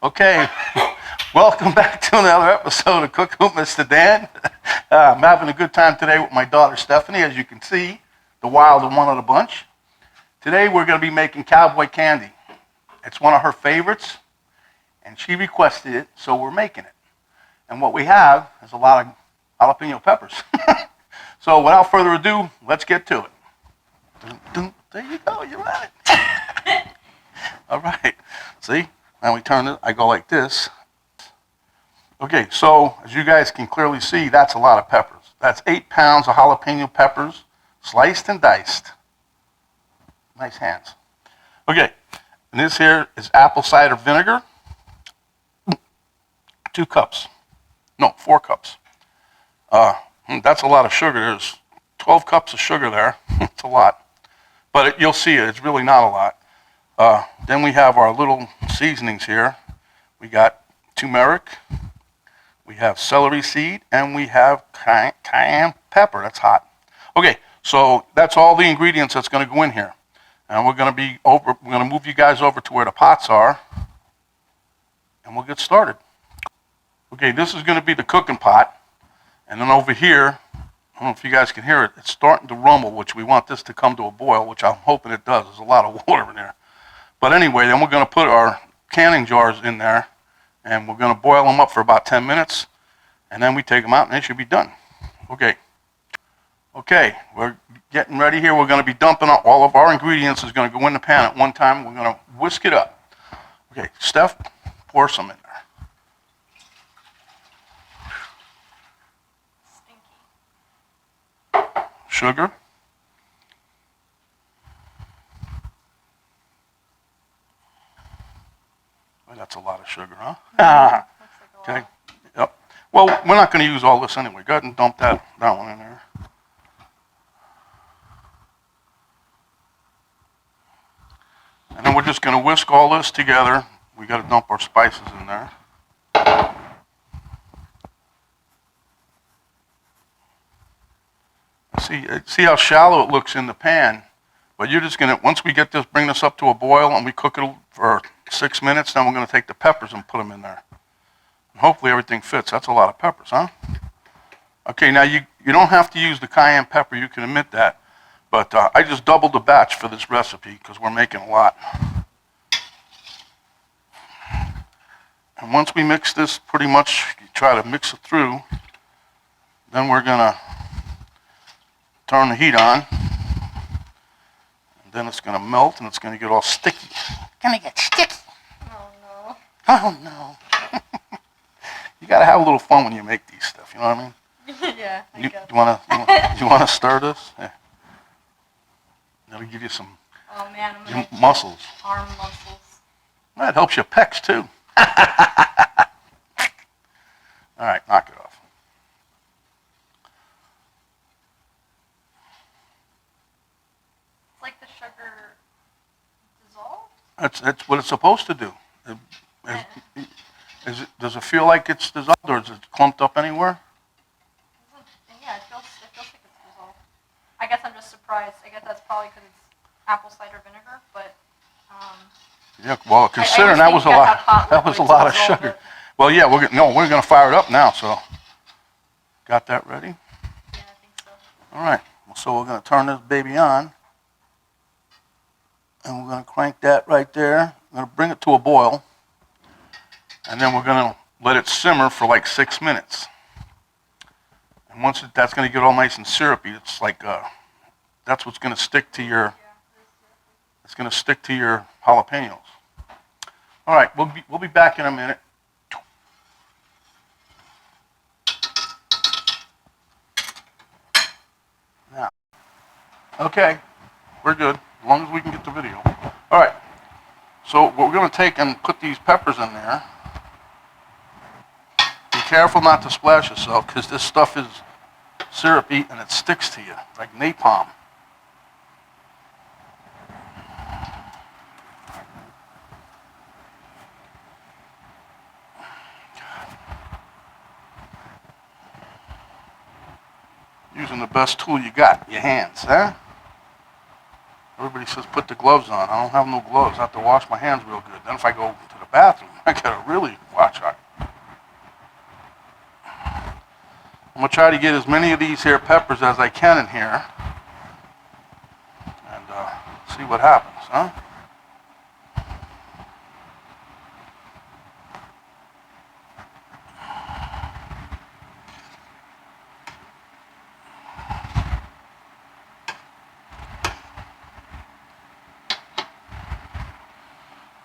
Okay, welcome back to another episode of Cook with MrDan. I'm having a good time today with my daughter Stephanie, as you can see, the wilder one of the bunch. Today we're going to be making Cowboy Candy. It's one of her favorites, and she requested it, so we're making it. And what we have is a lot of jalapeno peppers. So without further ado, let's get to it. There you go, you're at it. All right, see? Now we turn it, I go like this. Okay, so as you guys can clearly see, that's a lot of peppers. That's 8 pounds of jalapeno peppers, sliced and diced. Nice hands. Okay, and this here is apple cider vinegar. 2 cups. No, 4 cups. That's a lot of sugar. There's 12 cups of sugar there. It's a lot. But you'll see it, it's really not a lot. Then we have our little seasonings here. We got turmeric, we have celery seed, and we have cayenne pepper. That's hot. Okay, so that's all the ingredients that's going to go in here. And we're going to move you guys over to where the pots are, and we'll get started. Okay, this is going to be the cooking pot, and then over here, I don't know if you guys can hear it, it's starting to rumble, which we want this to come to a boil, which I'm hoping it does. There's a lot of water in there. But anyway, then we're going to put our canning jars in there, and we're going to boil them up for about 10 minutes, and then we take them out, and they should be done. Okay, we're getting ready here. We're going to be dumping all of our ingredients is going to go in the pan at one time. We're going to whisk it up. Okay, Steph, pour some in there. Stinky. Sugar. That's a lot of sugar, huh? Looks like Okay. Yep. Well, we're not going to use all this anyway. Go ahead and dump that one in there. And then we're just going to whisk all this together. We got to dump our spices in there. See how shallow it looks in the pan. But you're just going to, once we get this, bring this up to a boil and we cook it for 6 minutes, then we're going to take the peppers and put them in there. And hopefully everything fits. That's a lot of peppers, huh? Okay, now you don't have to use the cayenne pepper. You can omit that. But I just doubled the batch for this recipe because we're making a lot. And once we mix this, pretty much try to mix it through, then we're going to turn the heat on. Then it's going to melt and it's going to get all sticky. Going to get sticky. Oh no. Oh no. You got to have a little fun when you make these stuff, you know what I mean? Yeah, I guess. You want to stir this? Yeah. That'll give you some muscles. Arm muscles. That helps your pecs too. All right, knock it off. Like the sugar dissolved? That's what it's supposed to do. Does it feel like it's dissolved, or is it clumped up anywhere? Yeah, it feels like it's dissolved. I guess I'm just surprised. I guess that's probably because it's apple cider vinegar, but yeah. Well, considering that was a lot of sugar. Well, yeah, we're going to fire it up now. So, got that ready? Yeah, I think so. All right. So we're going to turn this baby on. And we're going to crank that right there. We're going to bring it to a boil. And then we're going to let it simmer for like 6 minutes. And once that's going to get all nice and syrupy, it's like, that's what's going to stick to your, it's going to stick to your jalapenos. All right, we'll be back in a minute. Now, okay, we're good. As long as we can get the video. All right, so we're going to take and put these peppers in there. Be careful not to splash yourself because this stuff is syrupy and it sticks to you like napalm. Using the best tool you got, your hands, huh? Everybody says put the gloves on. I don't have no gloves. I have to wash my hands real good. Then if I go to the bathroom. I gotta really watch out. I'm gonna try to get as many of these here peppers as I can in here, and see what happens, huh?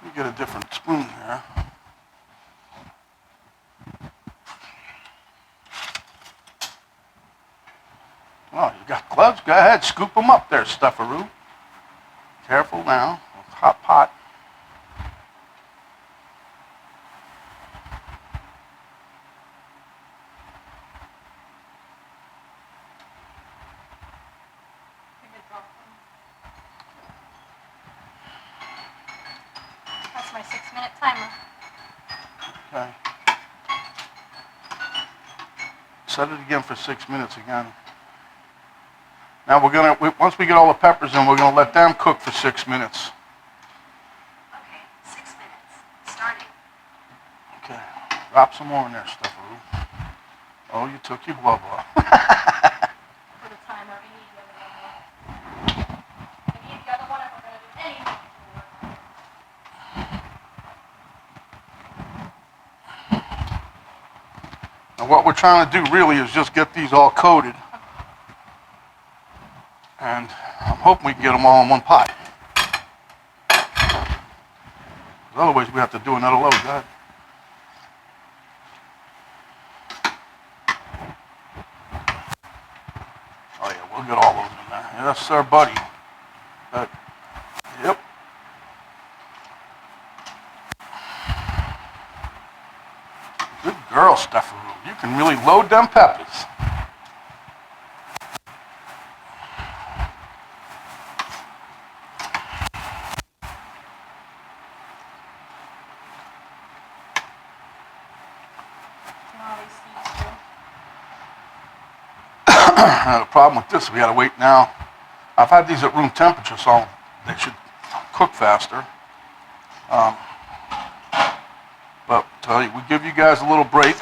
Let me get a different spoon here. Oh, you got gloves? Go ahead, scoop them up there, Stuffaroo. Careful now, hot pot. That's my 6-minute timer. Okay. Set it again for 6 minutes again. Now once we get all the peppers in, we're gonna let them cook for 6 minutes. Okay, 6 minutes. Starting. Okay. Drop some more in there, Stuffaroo. Oh, you took your glove off. For the timer, I need the other one. I need the other one if we're gonna do anything. Now what we're trying to do really is just get these all coated. And I'm hoping we can get them all in one pot. Otherwise we have to do another load. Go ahead. Oh yeah, we'll get all those in there. Yeah, that's our buddy. Yep. Good girl, Stuffaroo. You can really load them peppers. The problem with this, we gotta wait now. I've had these at room temperature, so they should cook faster. But we give you guys a little break,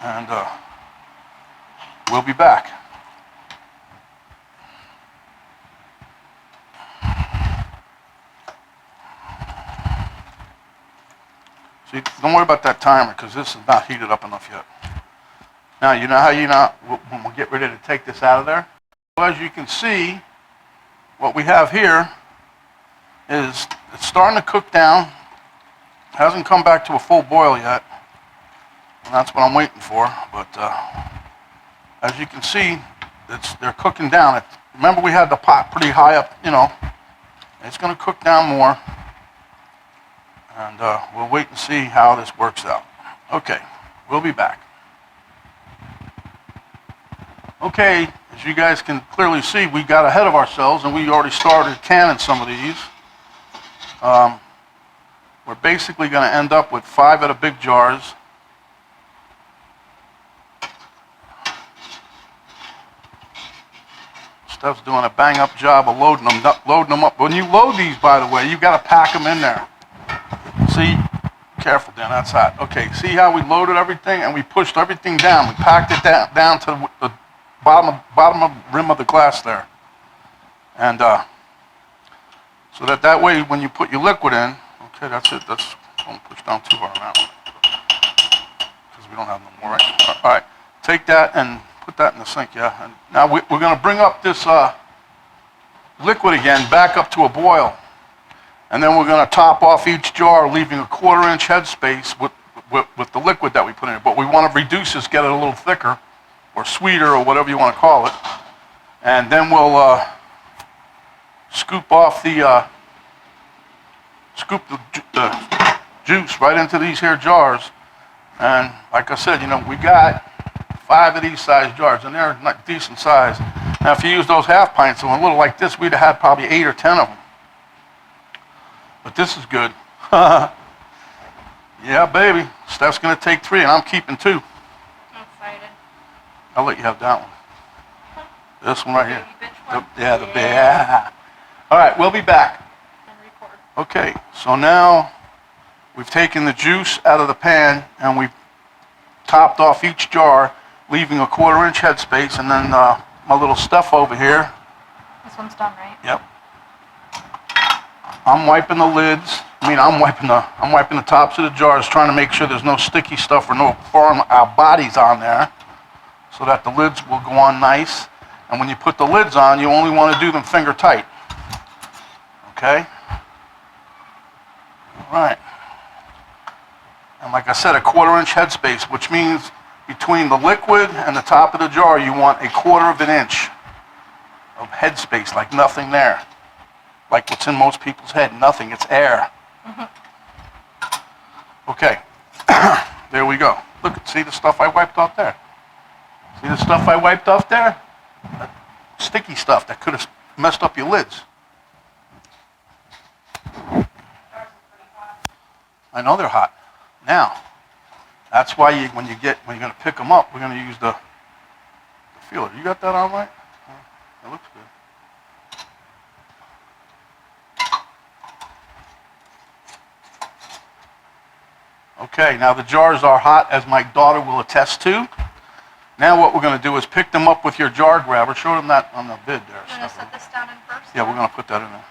and we'll be back. See, don't worry about that timer, because this is not heated up enough yet. Now, you know how when we get ready to take this out of there? Well, as you can see, what we have here is it's starting to cook down. Hasn't come back to a full boil yet. And that's what I'm waiting for. But as you can see, they're cooking down. Remember, we had the pot pretty high up, you know. It's going to cook down more. And we'll wait and see how this works out. Okay, we'll be back. Okay, as you guys can clearly see, we got ahead of ourselves and we already started canning some of these. We're basically going to end up with 5 of the big jars. Steph's doing a bang-up job of loading them up. When you load these, by the way, you've got to pack them in there. See? Careful, Dan, that's hot. Okay, see how we loaded everything and we pushed everything down. We packed it down to the bottom of the rim of the glass there. And so that way when you put your liquid in, okay, that's it. Don't push down too hard on that one. Because we don't have no more, right? All right, take that and put that in the sink, yeah. And now we're going to bring up this liquid again, back up to a boil. And then we're going to top off each jar, leaving a 1/4-inch headspace with the liquid that we put in it. But we want to reduce this, get it a little thicker, or sweeter, or whatever you want to call it. And then we'll scoop off the juice right into these here jars. And like I said, you know, we got 5 of these size jars, and they're not decent size. Now, if you use those half pints, and a little like this, we'd have had probably 8 or 10 of them. But this is good. Yeah, baby. Steph's going to take 3, and I'm keeping 2. I'm excited. I'll let you have that one. This one right here. Bitch one? Yeah, the big. Yeah. All right, we'll be back. And record. Okay, so now we've taken the juice out of the pan and we've topped off each jar, leaving a 1/4 inch headspace, and then my little stuff over here. This one's done, right? Yep. I'm wiping the lids. I'm wiping the tops of the jars, trying to make sure there's no sticky stuff or no foreign bodies on there, so that the lids will go on nice. And when you put the lids on, you only want to do them finger tight. Okay? All right. And like I said, a 1/4 inch headspace, which means between the liquid and the top of the jar, you want a 1/4 inch of headspace, like nothing there. Like what's in most people's head, nothing, it's air. Okay, there we go. Look, see the stuff I wiped off there? See the stuff I wiped off there? That sticky stuff that could have messed up your lids. I know they're hot. Now, that's why when you're going to pick them up, we're going to use the feeler. You got that on right? It looks good. Okay, now the jars are hot, as my daughter will attest to. Now what we're going to do is pick them up with your jar grabber. Show them that on the vid there. You're going to set this down in first? Yeah, we're going to put that in there.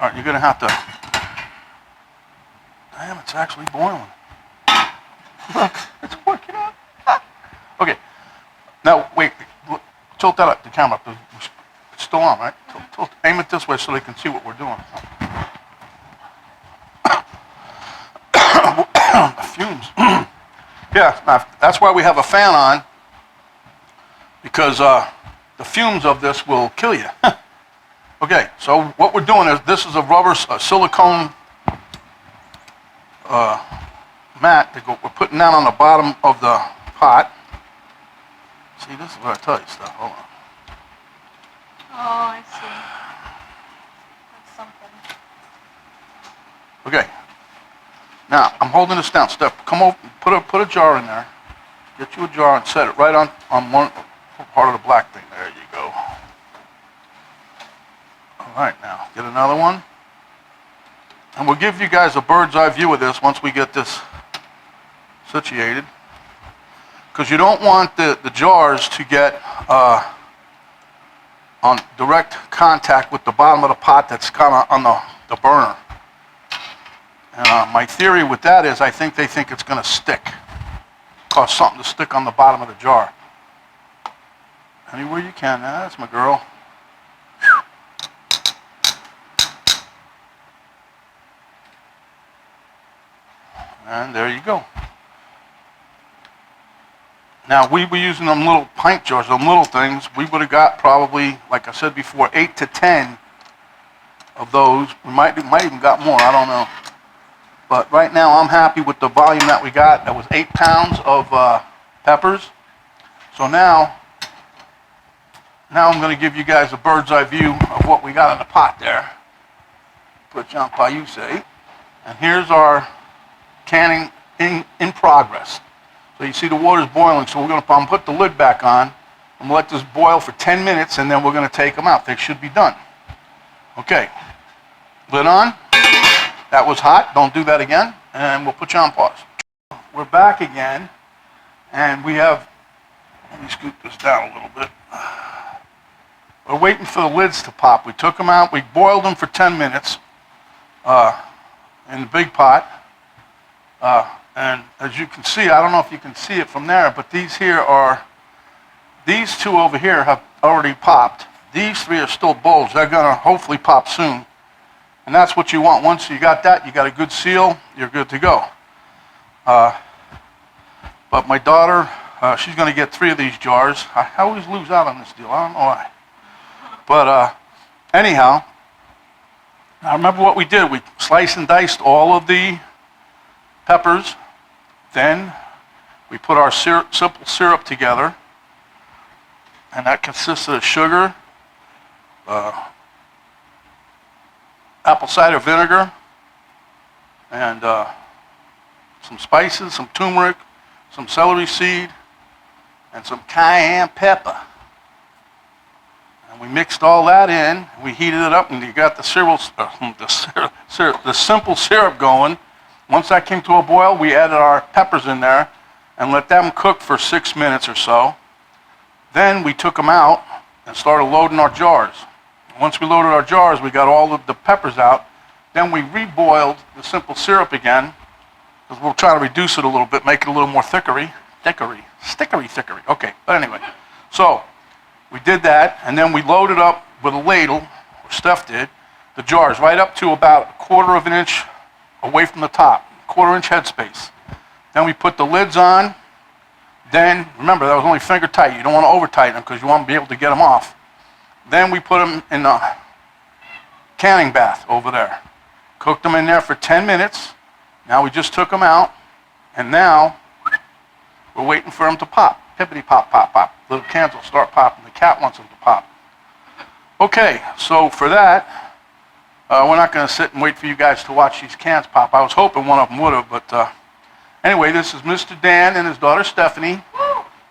All right, you're going to have to... Damn, it's actually boiling. Look, it's working out. Okay, now wait, look, tilt that up, the camera up. It's still on, right? Tilt, aim it this way so they can see what we're doing. Fumes. Yeah, that's why we have a fan on, because the fumes of this will kill you. Okay, so what we're doing is, this is a rubber, silicone mat that we're putting down on the bottom of the pot. See, this is what I tell you stuff. Hold on. Oh, I see. That's something. Okay. Now, I'm holding this down. Steph, come over, put a jar in there. Get you a jar and set it right on one part of the black thing. There you go. All right, now, get another one. And we'll give you guys a bird's eye view of this once we get this situated. Because you don't want the jars to get on direct contact with the bottom of the pot that's kind of on the burner. And my theory with that is, I think they think it's going to stick. Cause something to stick on the bottom of the jar. Anywhere you can. That's my girl. And there you go. Now, we were using them little pint jars, them little things. We would have got probably, like I said before, 8 to 10 of those. We might even got more, I don't know. But right now, I'm happy with the volume that we got. That was 8 pounds of peppers. So now I'm going to give you guys a bird's eye view of what we got in the pot there. Put John Payuse. And here's our canning in progress. So you see the water's boiling, so I'm going to put the lid back on. I'm going to let this boil for 10 minutes, and then we're going to take them out. They should be done. Okay. Lid on. That was hot. Don't do that again. And we'll put you on pause. We're back again, and we have... Let me scoot this down a little bit. We're waiting for the lids to pop. We took them out. We boiled them for 10 minutes in the big pot. And as you can see, I don't know if you can see it from there, but these two over here have already popped. These 3 are still bulbs. They're going to hopefully pop soon. And that's what you want. Once you got that, you got a good seal, you're good to go. But my daughter, she's going to get 3 of these jars. I always lose out on this deal. I don't know why. But anyhow, now remember what we did. We sliced and diced all of the peppers. Then we put our simple syrup together, and that consists of sugar, apple cider vinegar, and some spices, some turmeric, some celery seed, and some cayenne pepper. And we mixed all that in. We heated it up, and you got the the simple syrup going. Once that came to a boil, we added our peppers in there and let them cook for 6 minutes or so. Then we took them out and started loading our jars. Once we loaded our jars, we got all of the peppers out. Then we reboiled the simple syrup again, because we'll try to reduce it a little bit, make it a little more thickery. Okay, but anyway. So we did that, and then we loaded up with a ladle, or Steph did, the jars right up to about 1/4 of an inch away from the top, 1/4 inch headspace. Then we put the lids on. Then, remember, that was only finger tight. You don't want to over tighten them because you want to be able to get them off. Then we put them in the canning bath over there. Cooked them in there for 10 minutes. Now we just took them out, and now we're waiting for them to pop. Pippity pop, pop, pop. Little cans will start popping. The cat wants them to pop. Okay, so for that, we're not going to sit and wait for you guys to watch these cans pop. I was hoping one of them would have, but anyway, this is Mr. Dan and his daughter Stephanie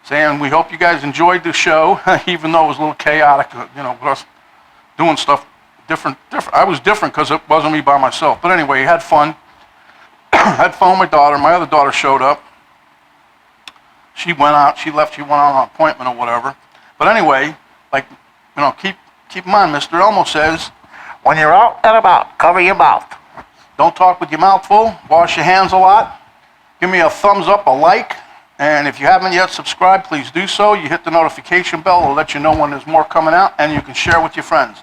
saying we hope you guys enjoyed the show, even though it was a little chaotic, you know, with us doing stuff different. I was different because it wasn't me by myself. But anyway, had fun. Had fun with my daughter. My other daughter showed up. She went out. She left. She went on an appointment or whatever. But anyway, like, you know, keep in mind, Mr. Elmo says, when you're out and about, cover your mouth. don't talk with your mouth full. Wash your hands a lot. Give me a thumbs up, a like. And if you haven't yet subscribed, please do so. You hit the notification bell. It'll let you know when there's more coming out, and you can share with your friends.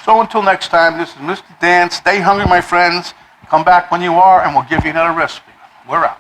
So until next time, this is Mr. Dan. Stay hungry, my friends. Come back when you are, and we'll give you another recipe. We're out.